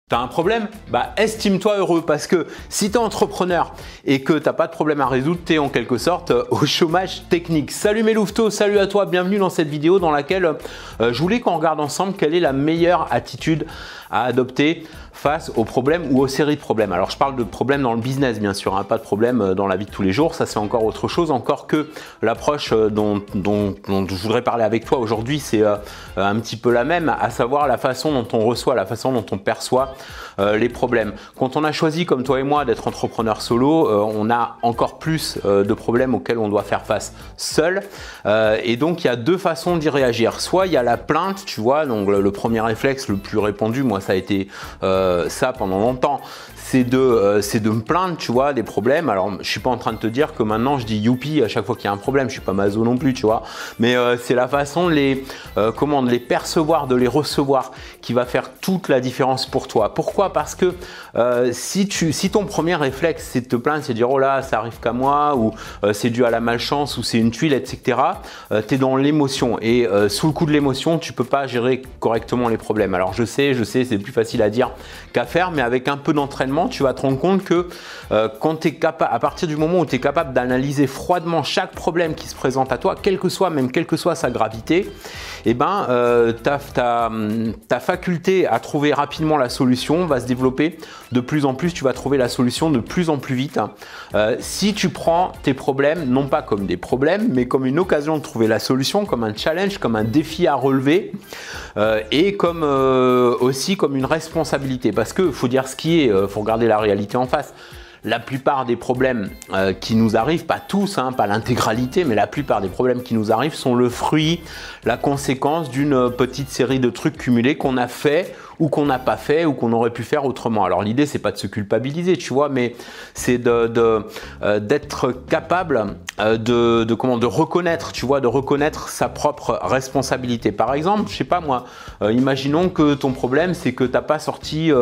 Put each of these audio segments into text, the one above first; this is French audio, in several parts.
T'as un problème? Bah estime-toi heureux parce que si tu es entrepreneur et que t'as pas de problème à résoudre, tu es en quelque sorte au chômage technique. Salut mes louveteaux, salut à toi, bienvenue dans cette vidéo dans laquelle je voulais qu'on regarde ensemble quelle est la meilleure attitude à adopter face aux problèmes ou aux séries de problèmes. Alors je parle de problèmes dans le business bien sûr, hein, pas de problèmes dans la vie de tous les jours, ça c'est encore autre chose, encore que l'approche dont je voudrais parler avec toi aujourd'hui, c'est un petit peu la même, à savoir la façon dont on reçoit, la façon dont on perçoit les problèmes. Quand on a choisi comme toi et moi d'être entrepreneur solo, on a encore plus de problèmes auxquels on doit faire face seul, et donc il y a deux façons d'y réagir. Soit il y a la plainte, tu vois, donc le premier réflexe le plus répandu, moi ça a été ça pendant longtemps, c'est de me plaindre, tu vois, des problèmes. Alors je suis pas en train de te dire que maintenant je dis youpi à chaque fois qu'il y a un problème, je suis pas maso non plus, tu vois, mais c'est la façon de les percevoir, de les recevoir qui va faire toute la différence pour toi. Pourquoi? Parce que si ton premier réflexe c'est de te plaindre, c'est de dire oh là ça arrive qu'à moi, ou c'est dû à la malchance, ou c'est une tuile, etc., tu es dans l'émotion, et sous le coup de l'émotion tu peux pas gérer correctement les problèmes. Alors je sais c'est plus facile à dire qu'à faire, mais avec un peu d'entraînement tu vas te rendre compte que quand tu es capable, à partir du moment où tu es capable d'analyser froidement chaque problème qui se présente à toi, quelle que soit sa gravité, et ben ta faculté à trouver rapidement la solution va se développer de plus en plus, tu vas trouver la solution de plus en plus vite. Si tu prends tes problèmes non pas comme des problèmes, mais comme une occasion de trouver la solution, comme un challenge, comme un défi à relever, et comme aussi comme une responsabilité, parce que faut dire ce qui est, faut regarder la réalité en face. La plupart des problèmes qui nous arrivent, pas tous, hein, pas l'intégralité, mais la plupart des problèmes qui nous arrivent sont le fruit, la conséquence d'une petite série de trucs cumulés qu'on a fait ou qu'on n'a pas fait ou qu'on aurait pu faire autrement. Alors l'idée c'est pas de se culpabiliser, tu vois, mais c'est d'être capable de reconnaître, tu vois, de reconnaître sa propre responsabilité. Par exemple, je sais pas moi, imaginons que ton problème c'est que t'as pas sorti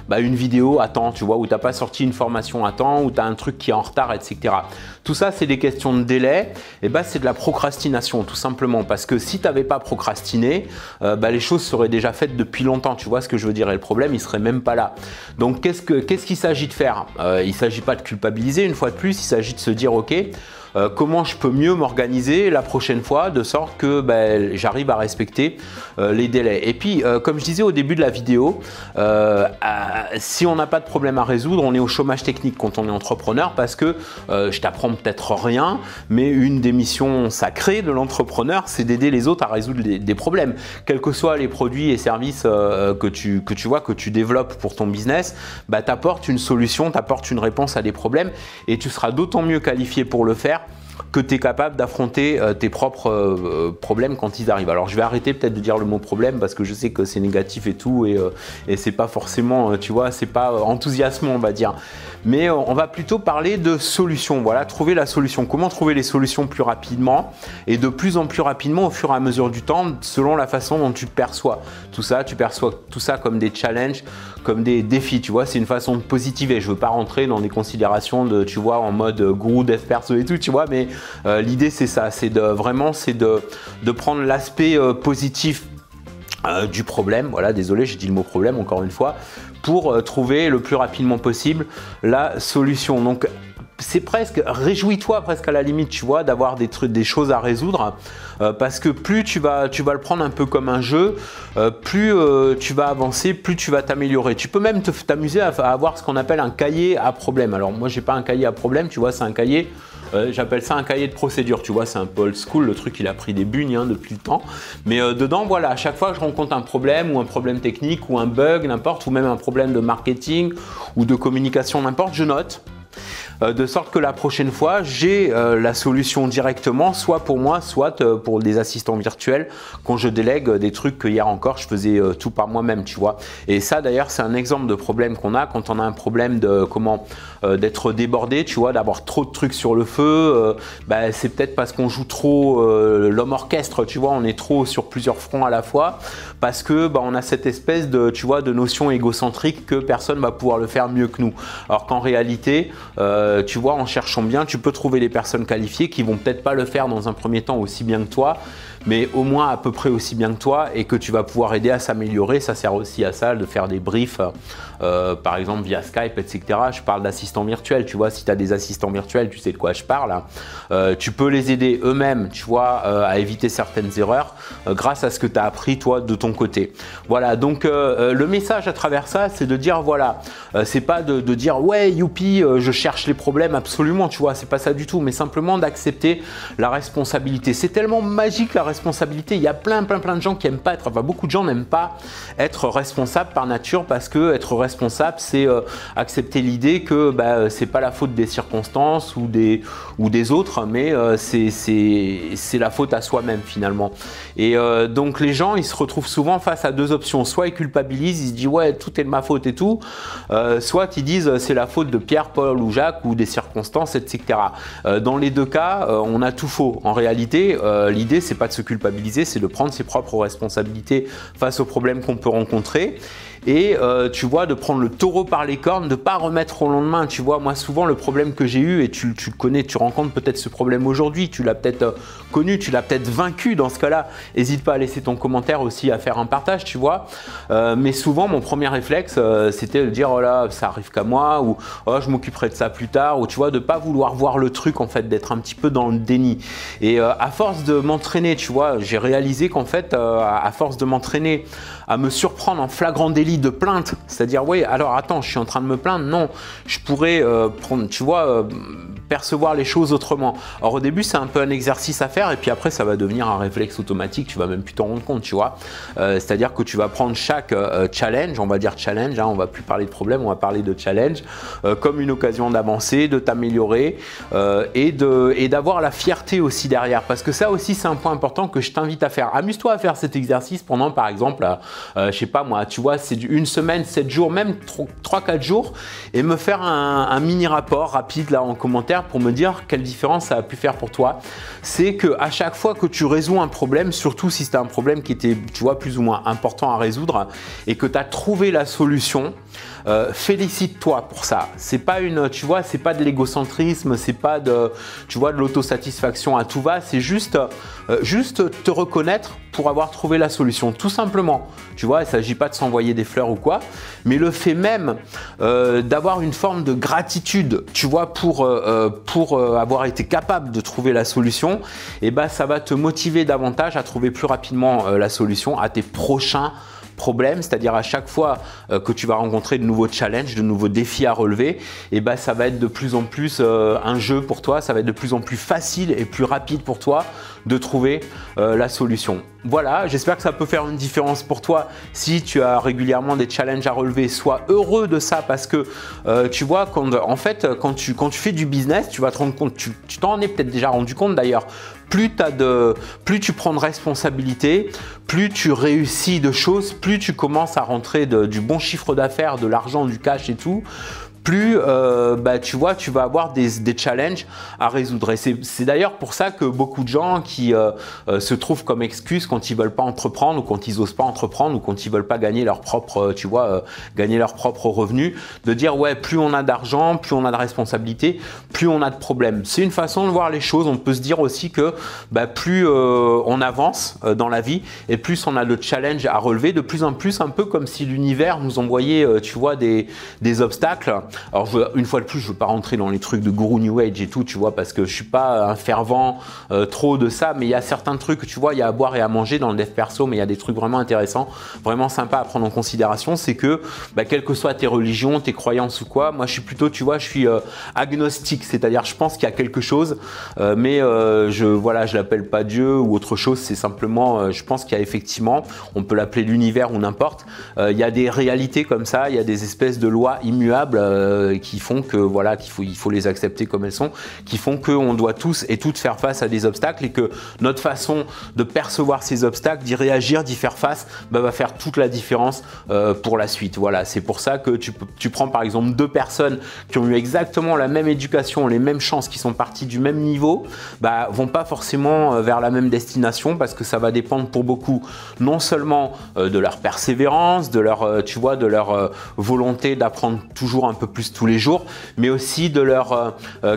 une vidéo à temps, tu vois, ou t'as pas sorti une formation à temps, ou tu as un truc qui est en retard, etc. Tout ça c'est des questions de délai, et c'est de la procrastination tout simplement, parce que si tu n'avais pas procrastiné, les choses seraient déjà faites depuis longtemps, tu vois ce que je veux dire, et le problème il serait même pas là. Donc qu'est-ce qu'il s'agit de faire? Il ne s'agit pas de culpabiliser, une fois de plus, il s'agit de se dire ok, comment je peux mieux m'organiser la prochaine fois de sorte que j'arrive à respecter les délais. Et puis comme je disais au début de la vidéo, si on n'a pas de problème à résoudre, on est au chômage technique quand on est entrepreneur, parce que je t'apprends peut-être rien, mais une des missions sacrées de l'entrepreneur c'est d'aider les autres à résoudre des problèmes, quels que soient les produits et services que tu développes pour ton business. T'apportes une solution, t'apportes une réponse à des problèmes, et tu seras d'autant mieux qualifié pour le faire que tu es capable d'affronter tes propres problèmes quand ils arrivent. Alors je vais arrêter peut-être de dire le mot problème parce que je sais que c'est négatif et tout, et c'est pas forcément, tu vois, c'est pas enthousiasmant on va dire, mais on va plutôt parler de solutions. Voilà, trouver la solution, comment trouver les solutions plus rapidement et de plus en plus rapidement au fur et à mesure du temps, selon la façon dont tu perçois tout ça. Tu perçois tout ça comme des challenges, comme des défis, tu vois, c'est une façon de positiver. Je veux pas rentrer dans des considérations de, tu vois, en mode gourou dev perso et tout, tu vois, mais l'idée c'est ça, c'est de prendre l'aspect positif du problème. Voilà, désolé, j'ai dit le mot problème encore une fois, pour trouver le plus rapidement possible la solution. Donc c'est presque, réjouis-toi presque à la limite, tu vois, d'avoir des choses à résoudre, parce que plus tu vas le prendre un peu comme un jeu, plus tu vas avancer, plus tu vas t'améliorer. Tu peux même t'amuser à avoir ce qu'on appelle un cahier à problème. Alors moi j'ai pas un cahier à problème, tu vois, c'est un cahier, j'appelle ça un cahier de procédure, tu vois, c'est un peu old school, le truc il a pris des bugnes depuis le temps, mais dedans voilà, à chaque fois que je rencontre un problème ou un problème technique ou un bug, n'importe, ou même un problème de marketing ou de communication, n'importe, je note. De sorte que la prochaine fois, j'ai la solution directement, soit pour moi, soit pour des assistants virtuels, quand je délègue des trucs que hier encore, je faisais tout par moi-même, tu vois. Et ça, d'ailleurs, c'est un exemple de problème qu'on a quand on a un problème d'être débordé, tu vois, d'avoir trop de trucs sur le feu. C'est peut-être parce qu'on joue trop l'homme orchestre, tu vois, on est trop sur plusieurs fronts à la fois, parce que on a cette espèce de, tu vois, de notion égocentrique que personne va pouvoir le faire mieux que nous. Alors qu'en réalité, tu vois, en cherchant bien, tu peux trouver des personnes qualifiées qui vont peut-être pas le faire dans un premier temps aussi bien que toi, mais au moins à peu près aussi bien que toi, et que tu vas pouvoir aider à s'améliorer. Ça sert aussi à ça, de faire des briefs, par exemple via Skype, etc. Je parle d'assistants virtuels, tu vois, si tu as des assistants virtuels, tu sais de quoi je parle. Tu peux les aider eux-mêmes, tu vois, à éviter certaines erreurs grâce à ce que tu as appris, toi, de ton côté. Voilà, donc le message à travers ça, c'est de dire, voilà, c'est pas de dire, ouais, youpi, je cherche les problèmes, absolument, tu vois, c'est pas ça du tout, mais simplement d'accepter la responsabilité. C'est tellement magique, la responsabilité. Il y a plein de gens qui aiment pas être, enfin beaucoup de gens n'aiment pas être responsable par nature, parce que être responsable, c'est accepter l'idée que c'est pas la faute des circonstances ou des autres, mais c'est la faute à soi-même finalement. Et donc les gens, ils se retrouvent souvent face à deux options. Soit ils culpabilisent, ils se disent ouais, tout est de ma faute et tout, soit ils disent c'est la faute de Pierre, Paul ou Jacques ou des circonstances, etc. Dans les deux cas, on a tout faux. En réalité, l'idée c'est pas de se culpabiliser, c'est de prendre ses propres responsabilités face aux problèmes qu'on peut rencontrer. Et tu vois, de prendre le taureau par les cornes, de ne pas remettre au lendemain. Tu vois, moi souvent le problème que j'ai eu, et tu le connais, tu rencontres peut-être ce problème aujourd'hui, tu l'as peut-être connu, tu l'as peut-être vaincu. Dans ce cas-là, n'hésite pas à laisser ton commentaire aussi, à faire un partage, tu vois. Mais souvent mon premier réflexe, c'était de dire oh là, ça arrive qu'à moi, ou oh, je m'occuperai de ça plus tard, ou tu vois, de pas vouloir voir le truc, en fait, d'être un petit peu dans le déni. Et à force de m'entraîner, tu vois, j'ai réalisé qu'en fait, à force de m'entraîner à me surprendre en flagrant délit de plainte, c'est-à-dire oui, alors attends, je suis en train de me plaindre, non, je pourrais prendre, tu vois, percevoir les choses autrement. Alors au début c'est un peu un exercice à faire, et puis après ça va devenir un réflexe automatique, tu vas même plus t'en rendre compte, tu vois. C'est-à-dire que tu vas prendre chaque challenge, on va dire challenge, hein, on va plus parler de problème, on va parler de challenge, comme une occasion d'avancer, de t'améliorer, et d'avoir la fierté aussi derrière, parce que ça aussi c'est un point important que je t'invite à faire. Amuse-toi à faire cet exercice pendant par exemple je sais pas moi, tu vois, c'est une semaine, 7 jours, même 3-4 jours, et me faire un mini rapport rapide là en commentaire pour me dire quelle différence ça a pu faire pour toi. C'est que à chaque fois que tu résous un problème, surtout si c'était un problème qui était, tu vois, plus ou moins important à résoudre, et que tu as trouvé la solution, félicite-toi pour ça. C'est pas une, tu vois, c'est pas de l'égocentrisme, c'est pas de, tu vois, de l'autosatisfaction à tout va, c'est juste te reconnaître pour avoir trouvé la solution, tout simplement. Tu vois, il ne s'agit pas de s'envoyer des fleurs ou quoi, mais le fait même d'avoir une forme de gratitude, tu vois, pour avoir été capable de trouver la solution, et ça va te motiver davantage à trouver plus rapidement la solution à tes prochains problème, c'est-à-dire à chaque fois que tu vas rencontrer de nouveaux challenges, de nouveaux défis à relever, et ça va être de plus en plus un jeu pour toi, ça va être de plus en plus facile et plus rapide pour toi de trouver la solution. Voilà, j'espère que ça peut faire une différence pour toi si tu as régulièrement des challenges à relever. Sois heureux de ça, parce que tu vois, quand tu fais du business, tu vas te rendre compte, tu t'en es peut-être déjà rendu compte d'ailleurs, plus tu prends de responsabilité, plus tu réussis de choses, plus tu commences à rentrer du bon chiffre d'affaires, de l'argent, du cash et tout, plus tu vois, tu vas avoir des challenges à résoudre. Et c'est d'ailleurs pour ça que beaucoup de gens qui se trouvent comme excuse quand ils veulent pas entreprendre, ou quand ils osent pas entreprendre, ou quand ils veulent pas gagner leur propre, tu vois, gagner leur propre revenu, de dire ouais, plus on a d'argent, plus on a de responsabilités, plus on a de problèmes. C'est une façon de voir les choses. On peut se dire aussi que plus on avance dans la vie, et plus on a de challenges à relever, de plus en plus, un peu comme si l'univers nous envoyait, tu vois, des obstacles. Alors une fois de plus, je ne veux pas rentrer dans les trucs de gourou New Age et tout, tu vois, parce que je ne suis pas un fervent trop de ça, mais il y a certains trucs, tu vois, il y a à boire et à manger dans le dev perso, mais il y a des trucs vraiment intéressants, vraiment sympas à prendre en considération. C'est que, quelles que soient tes religions, tes croyances ou quoi, moi je suis plutôt, tu vois, je suis agnostique, c'est-à-dire je pense qu'il y a quelque chose, mais je l'appelle pas Dieu ou autre chose, c'est simplement, je pense qu'il y a effectivement, on peut l'appeler l'univers ou n'importe, il y a des réalités comme ça, il y a des espèces de lois immuables qui font que voilà, il faut les accepter comme elles sont, qui font qu'on doit tous et toutes faire face à des obstacles, et que notre façon de percevoir ces obstacles, d'y réagir, d'y faire face, va faire toute la différence pour la suite. Voilà, c'est pour ça que tu prends par exemple deux personnes qui ont eu exactement la même éducation, les mêmes chances, qui sont parties du même niveau, vont pas forcément vers la même destination, parce que ça va dépendre pour beaucoup non seulement de leur persévérance, de leur, tu vois, de leur volonté d'apprendre toujours un peu plus tous les jours, mais aussi de leur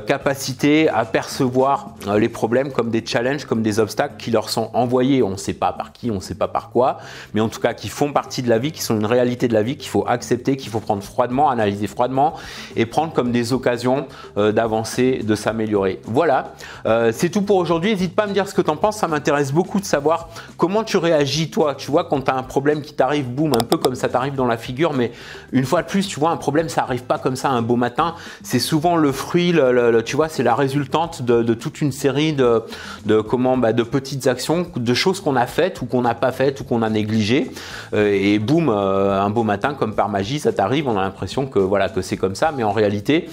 capacité à percevoir les problèmes comme des challenges, comme des obstacles qui leur sont envoyés. On ne sait pas par qui, on ne sait pas par quoi, mais en tout cas qui font partie de la vie, qui sont une réalité de la vie, qu'il faut accepter, qu'il faut prendre froidement, analyser froidement et prendre comme des occasions d'avancer, de s'améliorer. Voilà, c'est tout pour aujourd'hui. N'hésite pas à me dire ce que tu en penses, ça m'intéresse beaucoup de savoir comment tu réagis toi. Tu vois, quand tu as un problème qui t'arrive, boum, un peu comme ça t'arrive dans la figure, mais une fois de plus, tu vois, un problème, ça n'arrive pas comme ça un beau matin. C'est souvent le fruit, tu vois, c'est la résultante de toute une série de petites actions, de choses qu'on a faites ou qu'on n'a pas faites ou qu'on a négligées. Et boum, un beau matin, comme par magie, ça t'arrive. On a l'impression que voilà, que c'est comme ça, mais en réalité,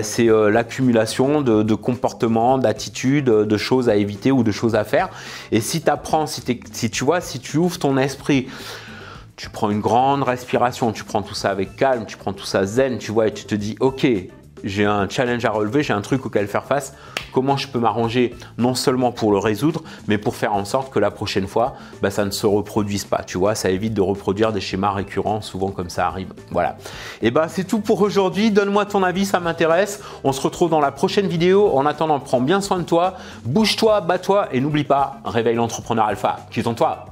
c'est l'accumulation de comportements, d'attitudes, de choses à éviter ou de choses à faire. Et si tu apprends, si tu ouvres ton esprit, tu prends une grande respiration, tu prends tout ça avec calme, tu prends tout ça zen, tu vois, et tu te dis ok, j'ai un challenge à relever, j'ai un truc auquel faire face, comment je peux m'arranger non seulement pour le résoudre, mais pour faire en sorte que la prochaine fois, ça ne se reproduise pas, tu vois, ça évite de reproduire des schémas récurrents, souvent comme ça arrive. Voilà, et c'est tout pour aujourd'hui, donne-moi ton avis, ça m'intéresse, on se retrouve dans la prochaine vidéo, en attendant, prends bien soin de toi, bouge-toi, bats-toi, et n'oublie pas, réveille l'entrepreneur alpha qui est en toi.